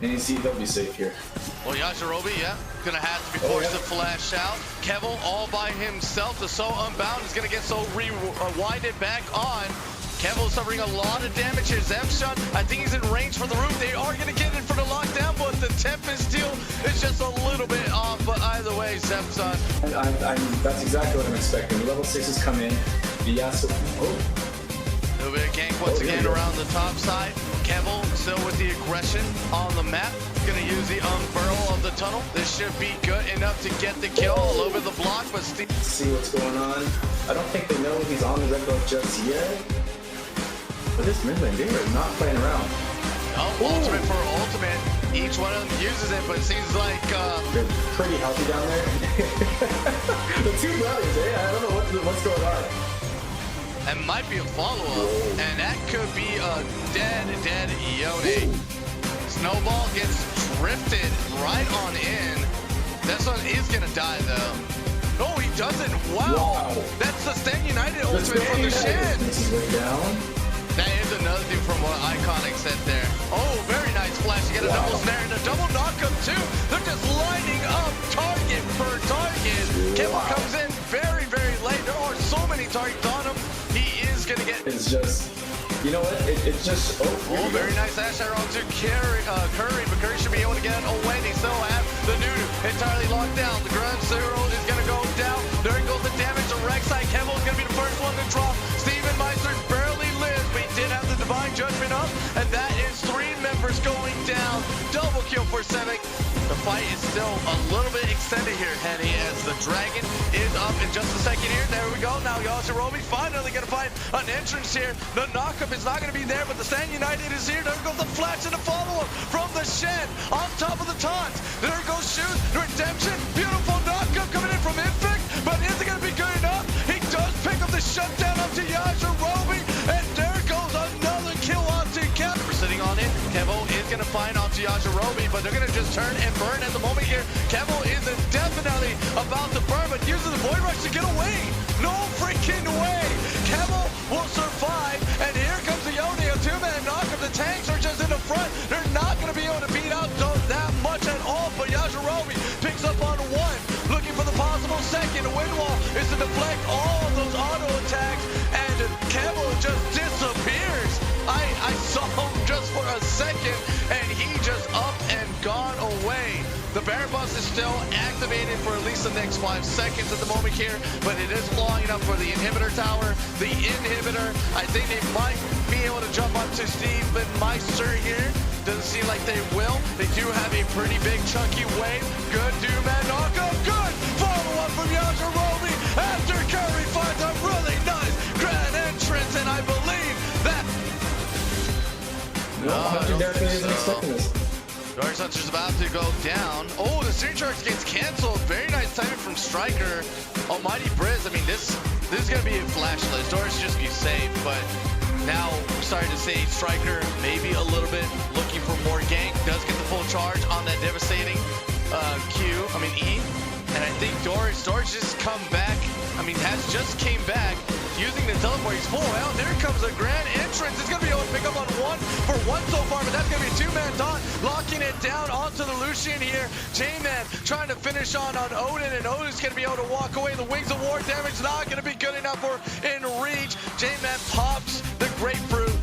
And you see they'll be safe here. Well, Yajirobe, yeah, gonna have to be forced to flash out. Kevel all by himself. The So Unbound is gonna get So rewinded back on. Kevel suffering a lot of damage here. Zemshun, I think he's in range for the roof. They are gonna get in for the lockdown, but the Tempest deal is just a little bit off. But either way, Zemshun. That's exactly what I'm expecting. The level 6s come in. The Yasuo. Oh. A little bit of gank once again around the top side. Kevel still with the aggression on the map. Gonna use the unfurl of the tunnel. This should be good enough to get the kill. A little bit of the block, but Steve. See what's going on. I don't think they know he's on the red buff just yet. But this mid lane, they are not playing around. Oh, ultimate for ultimate. Each one of them uses it, but it seems like they're pretty healthy down there. The two brothers, I don't know what's going on. That might be a follow-up, and that could be a dead Yone. Snowball gets drifted right on in. This one is gonna die though. No, he doesn't. Wow. That's the Stand United ultimate from the Shen. This is way down. That is another thing from what Iconic said there. Oh, very nice flash. You get a double snare and a double knockup too. They're just lining up target per target. Kevel comes in very, very late. There are so many targets on him. He is gonna get. It's just, you know what? It's just. Oh, very nice dash there onto Curry, but Curry should be able to get it away. They still have the Nunu entirely locked down. The Ground Zero is gonna go down. There goes the damage. The Rek'Sai Kevel is gonna be the first one to drop. Steven Meister barely lives, but he did have the Divine Judgment up, and that is 3 members going down. Double kill for Sevik. The fight is still a little bit extended here, Henny, as the Dragon is up in just a second here. There we go. Now Yajirobe finally going to find an entrance here. The knockup is not going to be there, but the Stand United is here. There goes the flash and the follow-up from the Shen on top of the taunts. There goes Shoot. Redemption. Beautiful knockup coming in from Infect, but is it going to be good enough? He does pick up the shutdown up to Yajirobe, and there goes another kill onto Kev. We're sitting on it. Kevo is going to find onto Yajirobe, but they're going to just turn and burn at the moment here. Kevo is definitely about to burn, but uses the Void Rush to get away. No freaking way. Kevo will survive, and here comes the Yone, a 2-man knockup. The tanks are just in the front. They're not going to be able to beat out that much at all, but Yajirobe picks up on 1, looking for the possible second. Wind Wall is to deflect all of those auto attacks, and Kevo just disappears. I saw him just for a second, and he just up and gone away. The Baron Bus is still activated for at least the next 5 seconds at the moment here, but it is long enough for the inhibitor tower. The inhibitor, I think they might be able to jump onto Steven Meister here. Doesn't seem like they will. They do have a pretty big chunky wave. Good two-man knockup. Good follow-up from Yajirobe after Curry finds a really nice grand entrance, and I believe that. No, Hunter definitely isn't expecting this. Dark Hunter's about to go down. Oh, the Stream Charge gets canceled. Very nice timing from Striker. Almighty Briz. I mean, this is going to be a flashless. Doris just be safe, but now we're starting to see Striker maybe a little bit looking for more gank. Does get the full charge on that devastating E. And I think Doris just come back. I mean, has just came back using the teleport. He's full health. There comes a grand entrance. It's going to be able to pick up on 1 for 1 so far, but that's going to be a 2-man taunt, locking it down onto the Lucian here. J-Man trying to finish on Odin, and Odin's going to be able to walk away. The Wings of War damage not going to be good enough for in reach. J-Man pops the grapefruit,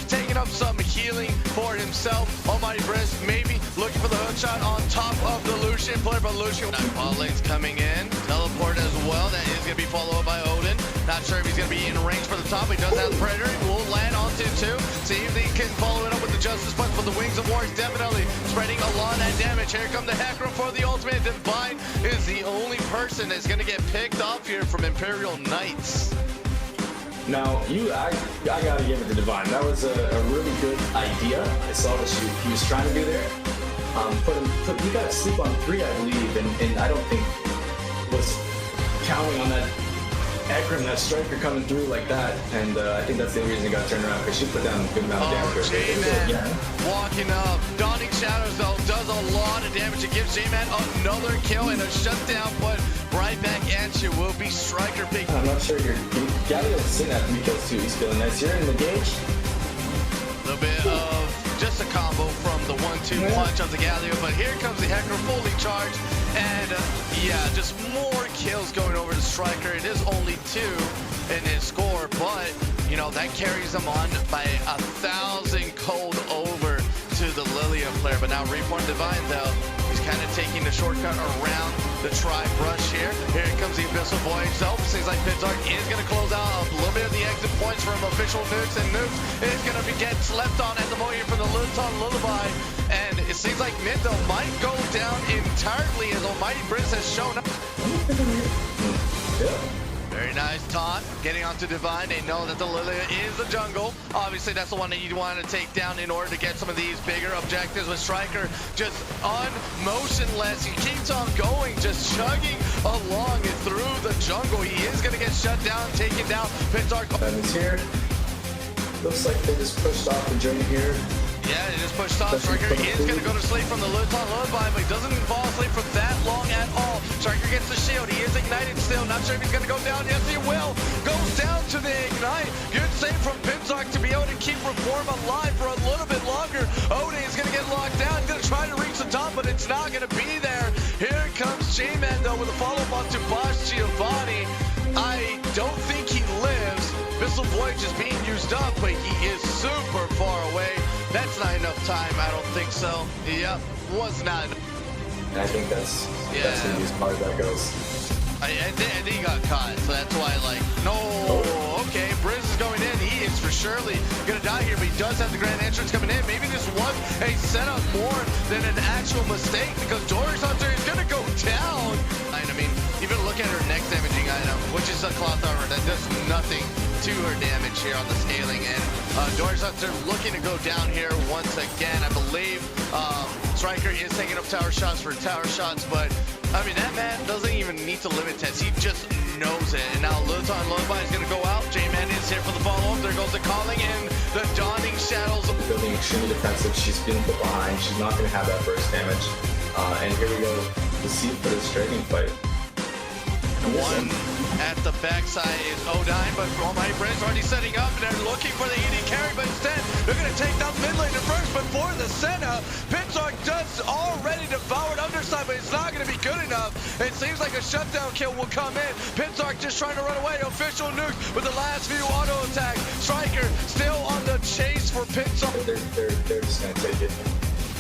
taking up some healing for himself. Almighty Briz maybe looking for the hook shot on top of the Lucian player, but Lucian. Bot lane's coming in. Teleport as well. That is going to be followed up by Odin. Not sure if he's going to be in range for the top. He does have the Predator. He will land onto 2. See if he can follow it up with the Justice Punch, but the Wings of War is definitely spreading a lot of that damage. Here come the Hecarim for the ultimate. Divine is the only person that's going to get picked off here from Imperial Knights. Now, I gotta give it to Divine. That was a really good idea. I saw what he was trying to do there. He got to sleep on 3, I believe, and I don't think was counting on that Hecarim, that Striker coming through like that, and I think that's the only reason he got turned around, because she put down a good amount of damage. J-Man walking up. Dawning Shadows, though, does a lot of damage. It gives J-Man another kill and a shutdown, but right back at you will be Striker pick. I'm not sure Galio's sitting at 3 kills too. He's feeling nice here in the gauge. A little bit of just a combo from the 1 1-2 punch of the Galio, but here comes the Hecker fully charged, and yeah, just more kills going over to Striker. It is only 2 in his score, but you know, that carries him on by 1,000 cold over to the Lilia player. But now Reborn Divine, though, he's kind of taking the shortcut around the tri-brush here. Here comes the Abyssal Voyage, though. Seems like Pinzark is going to close out a little bit of the exit points from official nukes, and nukes is going to be get slept on at the moment from the Luton Lullaby. And it seems like mid, though, might go down entirely as Almighty Briz has shown up. Yeah. Very nice taunt, getting onto Divine. They know that the Lilia is the jungle. Obviously, that's the one that you want to take down in order to get some of these bigger objectives. With Striker just motionless, he keeps on going, just chugging along and through the jungle. He is going to get shut down, taken down. Pinzark. And he's here. Looks like they just pushed off the journey here. Yeah, it is pushed off. Striker is going to go to sleep from the Luton Lullaby, but he doesn't fall asleep for that long at all. Striker gets the shield. He is ignited still. Not sure if he's going to go down. Yes, he will. Goes down to the ignite. Good save from Pinzark to be able to keep Reform alive for a little bit longer. Ode is going to get locked down. He's going to try to reach the top, but it's not going to be there. Here comes J-Man, though, with a follow-up onto Bosch Giovanni. I don't think he lives. Abyssal Voyage is being used up, but he is super far away. That's not enough time, I don't think so. Yep, was not enough. And I think that's gonna be as far as that goes. I think he got caught, so that's why, like, no, okay, Briz is going in. He is for surely gonna die here, but he does have the grand entrance coming in. Maybe this was a setup more than an actual mistake, because Doris Hunter is gonna go down. I mean, even look at her next damaging item, which is a cloth armor that does nothing to her damage here on the scaling, and Doris Hunter looking to go down here once again. I believe Striker is taking up tower shots for tower shots, but I mean, that man doesn't even need to limit test. He just knows it. And now Luton Lullaby is going to go out. J-Man is here for the follow-up. There goes the calling in the dawning shadows. Building extremely defensive. She's been put behind. She's not going to have that burst damage. And here we go. The seed for this dragon fight. One at the backside is Odine, but Almighty Briz already setting up, and they're looking for the ED carry, but instead they're going to take down mid laner first. But for the Senna, Pinzark just already devoured underside, but it's not going to be good enough. It seems like a shutdown kill will come in. Pinzark just trying to run away. Official nukes with the last few auto attacks. Striker still on the chase for Pinzark. They're just going to take it.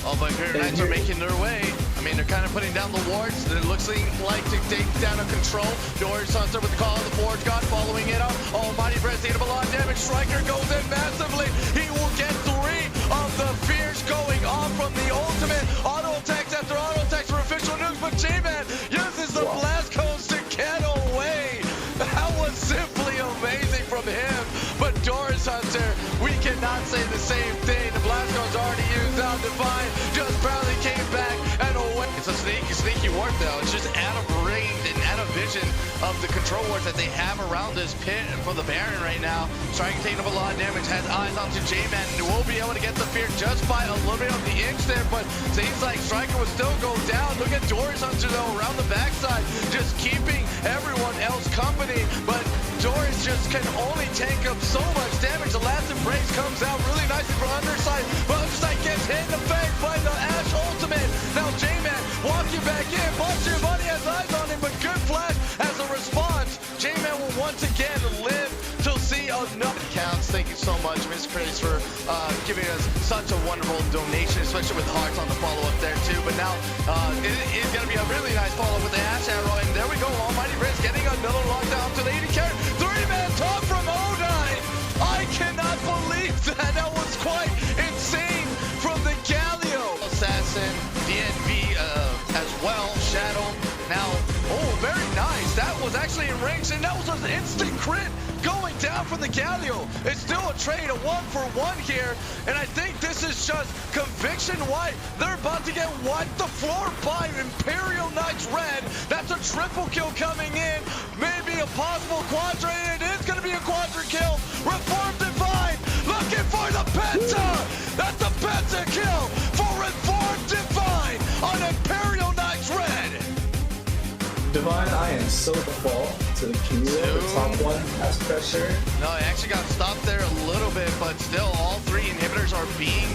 Oh, but Grid Knights are making their way. I mean, they're kind of putting down the wards. It looks like to take down a control. Doris Hunter with the call of the Forge God following it up. Almighty Briz needed a lot of damage. Striker goes in massively. He will get 3 of the fears going off from the ultimate. Auto attacks after auto attacks for official nukes, but J-Man uses the blast codes to get away. That was simply amazing from him. But Doris Hunter, we cannot say the same thing. The blast codes already used out. Divine just barely came back and away. It's a sneaky ward, though. It's just out of range and out of vision of the control wards that they have around this pit for the Baron right now. Trying to take up a lot of damage, has eyes onto J-Man, and will be able to get the fear just by a little bit of the inch there, but seems like Striker would still go down. Look at Doris Hunter, though, around the backside, just keeping everyone else company, but Doris just can only tank up so much damage. The last embrace comes out really nicely for Underside, but Underside gets hit in the face by the Ash ultimate. Now J-Man walking back in. Bosch Giovanni has eyes on him, but good flash as a response. J-Man will once again live to see another counts. Thank you so much, Miss Chris, for giving us such a wonderful donation, especially with hearts on the follow-up there too. But now it is going to be a really nice follow-up with the Ash Arrow, and there we go. Almighty Briz getting another lockdown to the 80 carry. 3-man top from Odine. I cannot believe that. That was quite insane from the Galio. Assassin, DNV as well, Shadow. Now, oh, very nice. That was actually in range, and that was an instant crit going down from the Galio. It's still a trade, a 1-for-1 here, and I think this is just Conviction White. They're about to get wiped the floor by Imperial Knights Red. That's a triple kill coming in. Maybe a possible quadra, and it is going to be a quadra kill. Reform Divine looking for the Penta. That's a Penta kill for Reform Divine on Imperial Knights Red. Divine, I am so fall to the Camille, the top one, has pressure. No, it actually got stopped there a little bit, but still all 3 inhibitors are being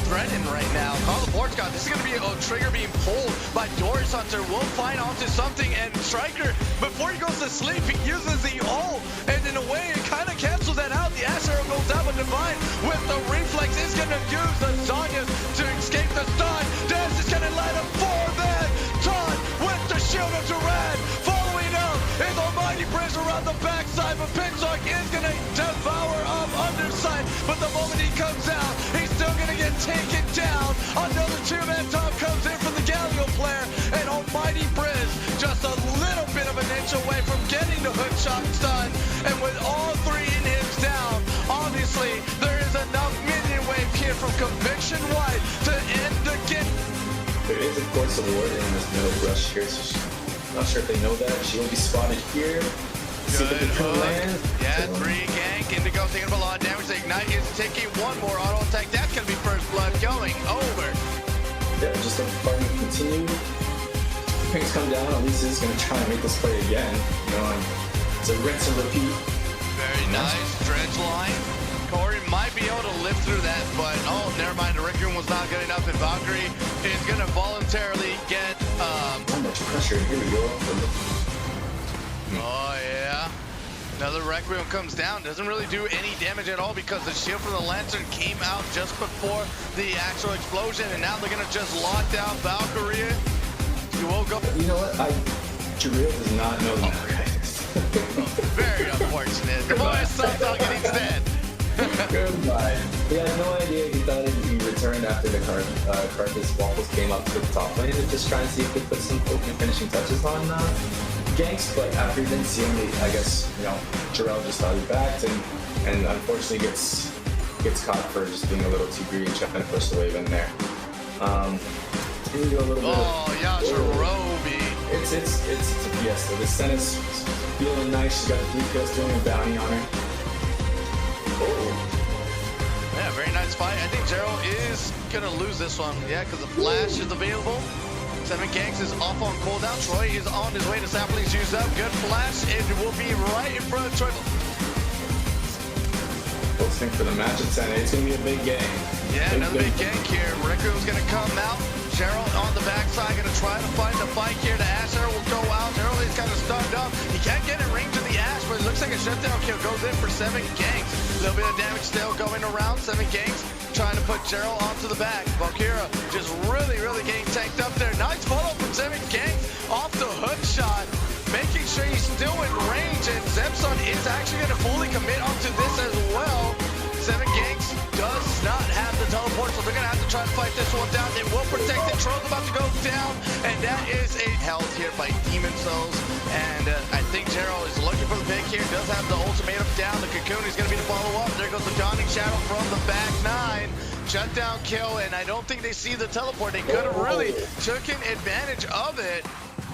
threatened right now. Call the board, Scott. This is going to be a trigger being pulled by Doris Hunter. Will find onto something, and Striker, before he goes to sleep, he uses the ult, and in a way, it kind of cancels that out. The Ash Arrow goes out, but Divine with the reflex is going to use the Zhonya's to escape the stun. Dez is going to light up 4-man. Todd with the shield of Durant. Following up is Almighty Bridge around the backside, but Pinsock is going to devour up underside. But the moment he comes out, he's still going to get taken down. Another 2-man top comes in from the Galio player, and Almighty Bridge just a little bit of an inch away from getting the hook shot stun. And with all 3 inhibs down, obviously there is enough minion wave here from Conviction White to end the game. There is, of course, a ward in this middle rush here, so not sure if they know that. She will be spotted here. See if they can land. Yeah, 3 gank. Indigo taking up a lot of damage. The Ignite is taking 1 more auto attack. That's going to be first blood going over. Yeah, just let the fighting continue. Pinks come down. Elise is going to try and make this play again. You know, and it's a rinse and repeat. Very nice. Dredge line. Corey might be able to live through that, but oh, never mind. The Rec Room was not good enough, and Valkyrie is going to voluntarily get. So much pressure. Here we go. Oh, yeah. Another Requiem comes down. Doesn't really do any damage at all because the shield from the Lantern came out just before the actual explosion, and now they're going to just lock down Valkyrie. You will go. You know what? Jareel does not know that. Very unfortunate. Come on, Suntalk, and he's dead. Goodbye. He had no idea. He thought he'd be returned after the Carthus Waffles came up to the top lane and just trying to see if they put some poking finishing touches on ganks, but after he didn't see him, I guess, you know, Jarell just thought he backed and unfortunately gets caught for just being a little too greedy and trying to push the wave in there. Here we go a little bit. Oh, Yajirobe. It's a fiesta. The Senna's feeling nice. She's got the 3 kills, doing a bounty on her. Oh. Yeah, very nice fight. I think Gerald is gonna lose this one. Yeah, because the flash is available. 7 ganks is off on cooldown. Troy is on his way to saplings used up. Good flash. It will be right in front of Troy. Posting for the match at Senna. It's gonna be a big game. Yeah, another big gank here. Ricko's gonna come out. Gerald on the backside, gonna try to find the fight here. The Ash Arrow will go out. Gerald is kind of stunned up. He can't get in range of the Ash, but it looks like a shutdown kill goes in for 7 ganks. A little bit of damage still going around. 7 ganks trying to put Gerald onto the back. Valkyra just really getting tanked up there. Nice follow from 7 ganks off the hook shot, making sure he's still in range, and Zepson is actually gonna fully commit onto this as well. 7 ganks does not have the teleport, so they're gonna have to try to fight this one down. They will protect it. Troll's about to go down, and that is a held here by Demon Souls. And I think Gerald is looking for the pick here. Does have the ultimatum down. The Cocoon is gonna be the follow-up. There goes the Dawning Shadow from the back 9. Shutdown kill, and I don't think they see the teleport. They could have really taken advantage of it.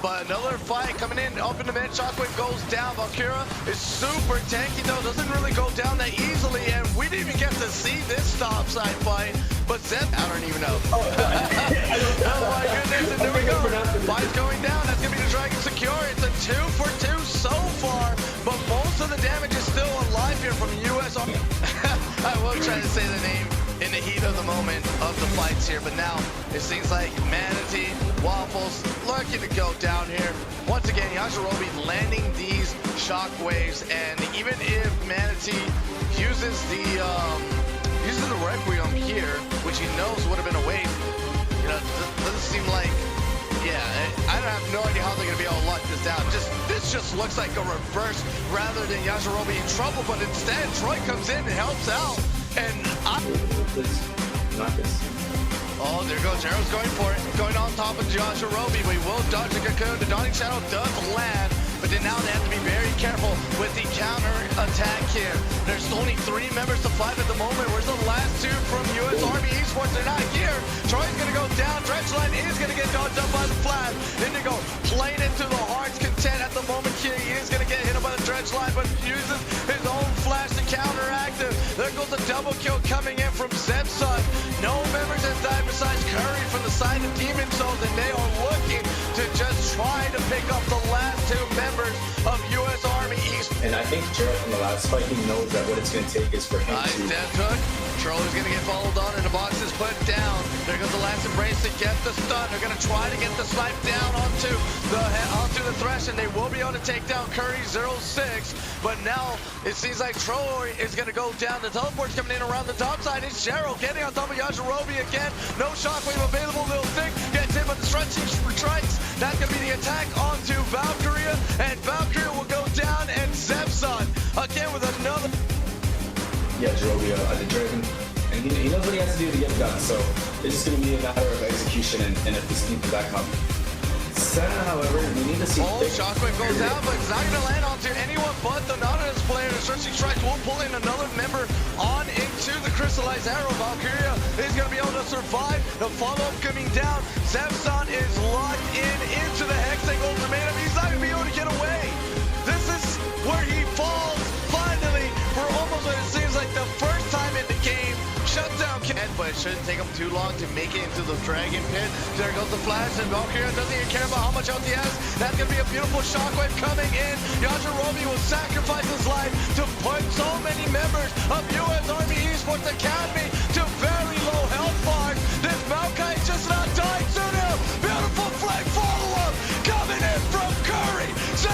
But another fight coming in, up in the mid, Shockwave goes down. Valkyra is super tanky though, doesn't really go down that easily, and we didn't even get to see this topside fight. But Zep, I don't even know. Oh my goodness, and there we go. Fight's going down, that's gonna be the Dragon Secure. It's a 2 for 2 so far, but most of the damage is still alive here from US Army. I will try to say the name in the heat of the moment of the fights here, but now it seems like Manatee, Waffles, looking to go down here. Once again, Yajirobe landing these shockwaves, and even if Manatee uses the Requiem here, which he knows would have been a waste, you know, doesn't seem like, yeah, I have no idea how they're gonna be able to lock this down. This just looks like a reverse rather than Yajirobe in trouble, but instead Troy comes in and helps out. And oh, there goes Arrow's going for it. Going on top of Yajirobe. We will dodge the Cocoon. The Dawning Shadow does land, but then now they have to be very careful with the counter attack here. There's only 3 members to fight at the moment. Where's the last 2 from US Army Esports? They're not here. Troy's gonna go down. Dredgeline is gonna get dodged up by the flash. Indigo playing into the heart's content at the moment here. He is gonna get hit up by the Dredgeline, but uses his own flash to counteract it. There goes a double kill coming in from Zepson. No members inside besides Curry from the side of Demon Souls, and they are looking to to just try to pick up the last two members of U.S. Army East. And I think Jarrett from the last fight, he knows that what it's going to take is for him Nice to... death hook. Trolley's going to get followed on and the box is put down. There goes the last embrace to get the stun. They're going to try to get the snipe down onto the thresh, and they will be able to take down Curry 06. But now it seems like Troy is going to go down. The teleport's coming in around the top side. It's Cheryl getting on top of Yajirobe again. No shockwave available. Little Thick gets hit, but the stretching strikes. That's going to be the attack onto Valkyria, and Valkyria will go down, and Zepson again with another. Yeah, Jirobia, the Dragon, and he knows what he has to do to get it done, so it's just going to be a matter of execution and if this team can back him up. Senna, however, we need to see... Oh, Shockwave goes out, but it's not going to land onto anyone but the Nautilus player. The Searching Strikes will pull in another member on into the Crystallized Arrow. Valkyria is going to be able to survive. The follow-up coming down. Zepson is locked into the Hextech Ultimatum. He's not going to be able to get away. This is where he falls, finally, for almost what it seems like the first time in the game. Shutdown, but it shouldn't take him too long to make it into the Dragon Pit. There goes the flash, and Valkyria doesn't even care about how much health he has. That's going to be a beautiful shockwave coming in. Yajirobe will sacrifice his life to put so many members of U.S. Army Esports Academy to very low health bars. This Maokai is just not dying soon enough. Beautiful flag follow-up coming in from Curry 06.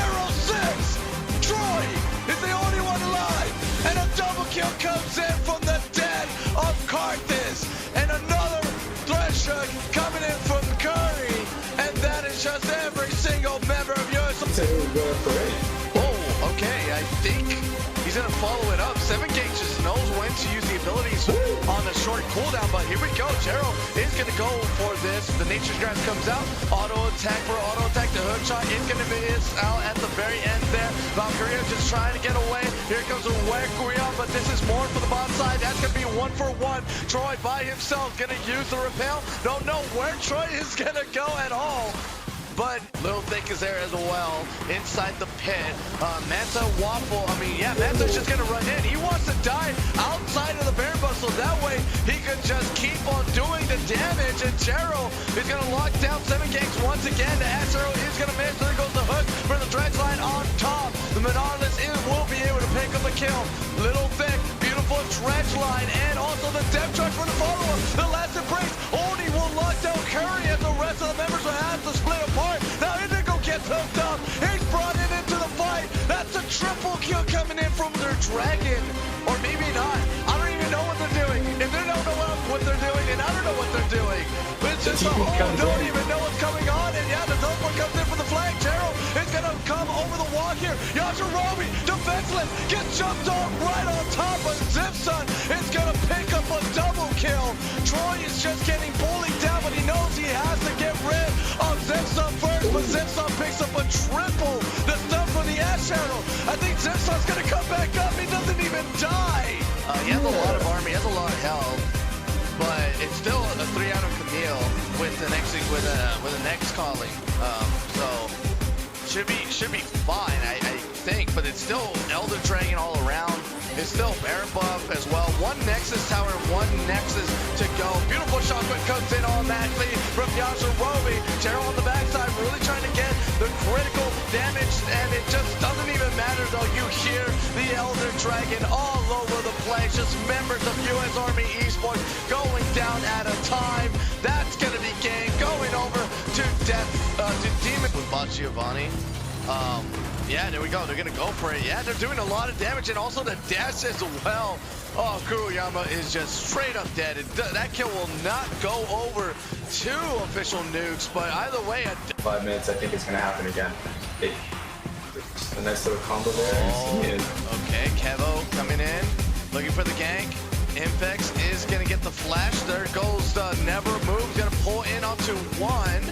Troy is the only one alive, and a double kill comes in from the dead of Karthus, and another thresh coming in from Curry, and that is just every single member of yours. Oh, okay, I think he's gonna follow it up. 7Gate just knows when to use the abilities on the short cooldown, but here we go. Jero is gonna go for this. The Nature's Grasp comes out, auto attack for auto attack. The hook shot is gonna be out at the very end there. Valkyria just trying to get away. Here comes a Requiem, but this is more for the bot side. That's gonna be 1-for-1. Troy by himself gonna use the repel. Don't know where Troy is gonna go at all. But Little Thick is there as well, inside the pit. Manta Waffle, Manta's just gonna run in. He wants to die outside of the Baron Buff, so that way he could just keep on doing the damage. And Jero is gonna lock down 7Gangs once again. The Astro is gonna miss. There goes the hook for the Dredge line on top. The Monolith will be able to pick up a kill. Little Thick, beautiful Dredge line, and also the Depth Charge for the follow-up. The last embrace, Oni will lock down Curry, and the rest of the members will have to split apart. Now Indigo gets hooked up. He's brought in into the fight. That's a triple kill coming in from their Dragon. Or maybe not. I don't even know what they're doing. If they don't know what they're doing, and I don't know what they're doing. But it's just a whole don't even know what's coming on. And yeah, the teleport comes in for the flag. Jero is going to come over the wall here. Yajirobe, defenseless, gets jumped off right on top of Zipson. Is going to pick up a double kill. Troy is just getting bullied down, but he knows he has to get rid of Zipson first. But Zipson picks up a triple. The stuff from the Ash Arrow. I think Zipson's going to come back up. He doesn't even die. He has a lot of army, he has a lot of health, but it's still a 3 out of Camille with the next calling. So should be fine, I think. But it's still Elder Dragon all around. It's still Baron Buff as well. One Nexus Tower, one Nexus to go. Beautiful shotgun comes in automatically from Yajirobe. Jero on the backside, really trying to get the critical damage, and it just doesn't even matter though. You hear the Elder Dragon all over the place. Just members of U.S. Army Esports going down at a time. That's gonna be game going over to death to Demon with Bot Giovanni. Yeah, there we go. They're gonna go for it. Yeah, they're doing a lot of damage, and also the dash as well. Oh, Kuruyama is just straight up dead. That kill will not go over 2 official nukes, but either way, 5 minutes, I think it's gonna happen again. Just a nice little combo there. Oh, okay, Kevo coming in, looking for the gank. Impex is gonna get the flash. There goes the Never Move, gonna pull in onto 1.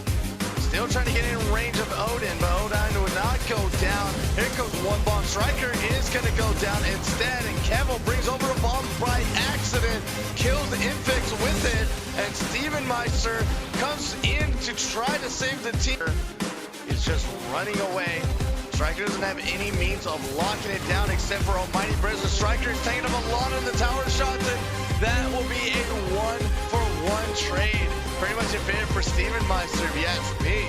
Still trying to get in range of Odin, but Odin will not go down. Here comes one bomb. Striker is going to go down instead, and Kevo brings over a bomb by accident, kills Infix with it, and Steven Meister comes in to try to save the team. He's just running away. Striker doesn't have any means of locking it down except for Almighty Breath. The Striker is taking up a lot of the tower shots, and that will be a 1-for-1 trade. Pretty much a bid for Steven Meister, if you ask me.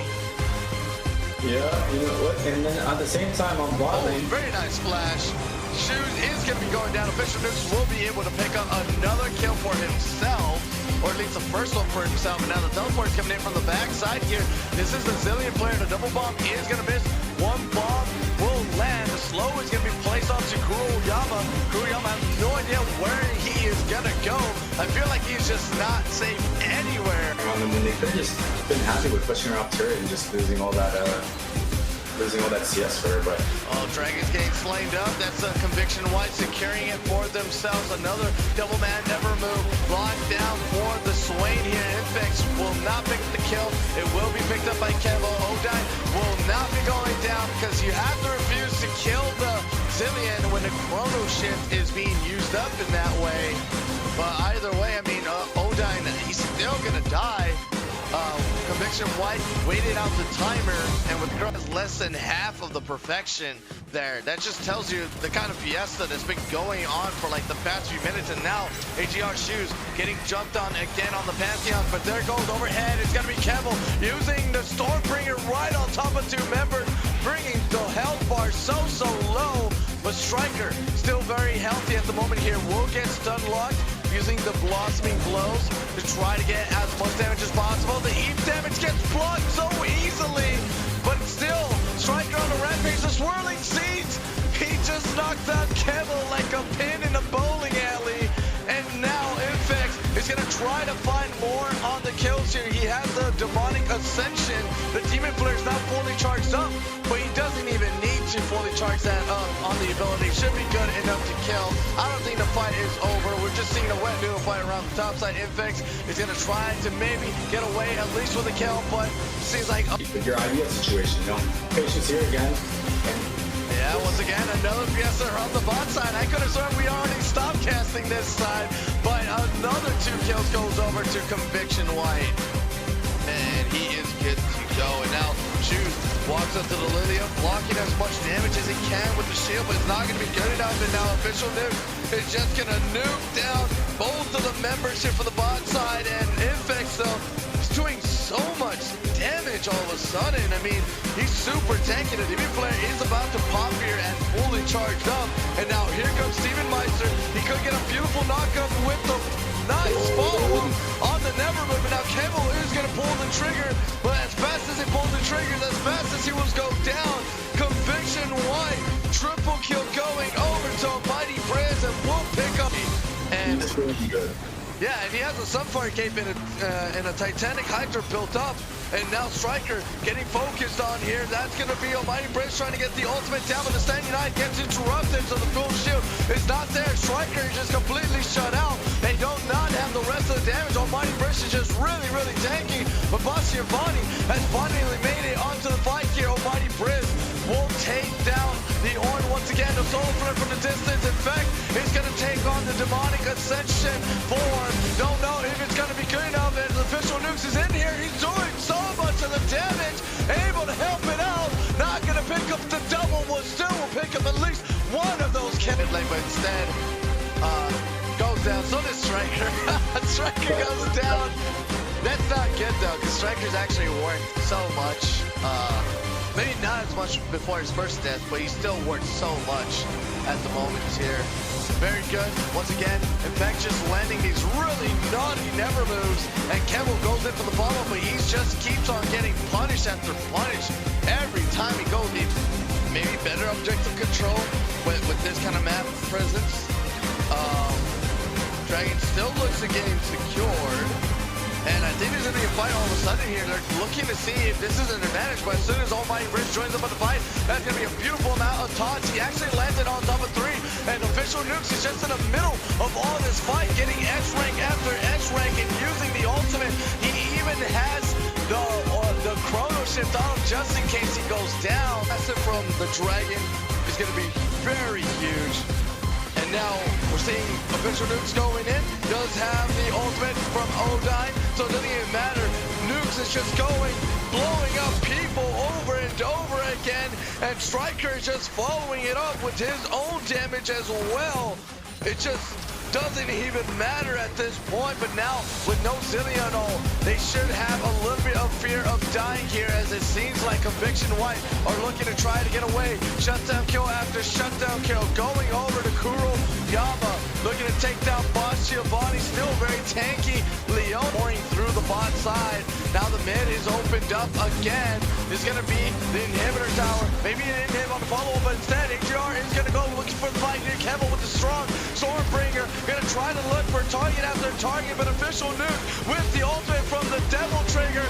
Yeah, you know what? And then at the same time on bot Oh, lane, very nice flash. Shoes is going to be going down. Official Nukes will be able to pick up another kill for himself, or at least the first one for himself. And now the teleport is coming in from the backside here. This is the Zilean player. The double bomb is going to miss. One bomb will land. The slow is going to be placed onto Kuroyama. Kuroyama has no idea where he is going to go. I feel like he's just not safe anywhere. on them when they could have just been happy with pushing her off turret and just losing all that CS for her, but Oh, Dragon's getting slayed up. That's a Conviction White securing it for themselves. Another double man never move. Locked down for the Swain here. Infex will not pick up the kill. It will be picked up by Kevo. Odai will not be going down because you have to refuse to kill the Zilean when the Chrono Shift is being used up in that way. But either way, I mean, Odai, he's still gonna die. Conviction White waited out the timer, and with Gruz less than half of the perfection there, that just tells you the kind of fiesta that's been going on for like the past few minutes. And now AGR Shoes getting jumped on again on the Pantheon, but there goes overhead. It's gonna be Kevo using the Stormbringer right on top of two members, bringing the health bar so low. But Striker still very healthy at the moment here. Will get stun locked using the Blossoming Blows to try to get as much damage as possible. The Eve damage gets blocked so easily, but still, Striker on the rampage, the Swirling Seeds. He just knocked out Kevo like a pin in a bowling alley. And now Infex is gonna try to find more on the kills here. He has the Demonic Ascension. The Demon Flare is not fully charged up, but he doesn't even need to fully charge that up on the ability. Should be good enough to kill. I don't think the fight is over. We're just seeing a wet noodle fight around the top side. Infex is gonna try to maybe get away at least with a kill, but seems like your ideal situation, you know, patience here again. yeah, once again, another Fiesta on the bot side. I could have sworn we already stopped casting this side, but another 2 kills goes over to Conviction White. And he is good to go. And now Shoes walks up to the Lilia, blocking as much damage as he can with the shield, but it's not going to be good enough. And now Official Nuke is just going to nuke down both of the members here for the bot side. And Infex, though, is doing so much damage all of a sudden. I mean, he's super tanky. The Demon Flare is about to pop here and fully charged up. And now here comes Steven Meister. He could get a beautiful knockup with the nice follow-up on the Never Move. And now Kevo is going to pull the trigger. But as fast as he pulls the trigger, as fast as he was go down, Conviction White, triple kill going over to Mighty Briz, and will pick up. And It's really good. yeah, and he has a Sunfire Cape and a Titanic Hydra built up. And now Striker getting focused on here. That's going to be Almighty Briz trying to get the ultimate down, but the Stand United gets interrupted, so the full shield is not there. Striker is just completely shut out. They do not have the rest of the damage. Almighty Briz is just really tanky. But Boss Giovanni has finally made it onto the fight here. Almighty Briz will take down the Ornn once again. The Solar Flare from the distance. In fact, he's going to take on the Demonic Ascension form. Don't know if it's going to be good enough. And the Official Nukes is in here. He's doing so much of the damage, able to help it out. Not going to pick up the double, but still will pick up at least one of those kills. But instead, goes down. So does Striker. Striker goes down. That's not good though, because Striker's actually worth so much. Maybe not as much before his first death, but he's still worth so much at the moment here. Very good. Once again, Infectious landing these really naughty Never Moves, and Kevo goes in for the follow, but he just keeps on getting punish after punish every time he goes. Maybe better objective control with this kind of map presence. Dragon still looks to getting secured. And I think there's going to be a fight all of a sudden here. They're looking to see if this is an advantage, but as soon as Almighty Briz joins up on the fight, that's going to be a beautiful amount of taunts. He actually landed on top of 3, and Official Nukes is just in the middle of all this fight, getting S rank after S rank and using the ultimate. He even has the Chrono Shift on him just in case he goes down. That's it from the Dragon. Is going to be very huge. And now we're seeing Official Nukes going in. Does have the ultimate from Odai, so it doesn't even matter. Nukes is just going, blowing up people over and over again, and Striker is just following it up with his own damage as well. It just doesn't even matter at this point, but now with no Zilean, they should have a little bit of fear of dying here, as it seems like Conviction White are looking to try to get away. Shutdown kill after shutdown kill, going over to Kuro Yama, looking to take down Boss Giovanni, still very tanky. Leon pouring through the bot side. Now the mid is opened up again. Is going to be the inhibitor tower. Maybe an inhib on the follow-up, but instead AGR is going to go looking for the fight near Kevel with the strong Stormbringer. Going to try to look for target after target, but official nuke with the ultimate from the Devil Trigger.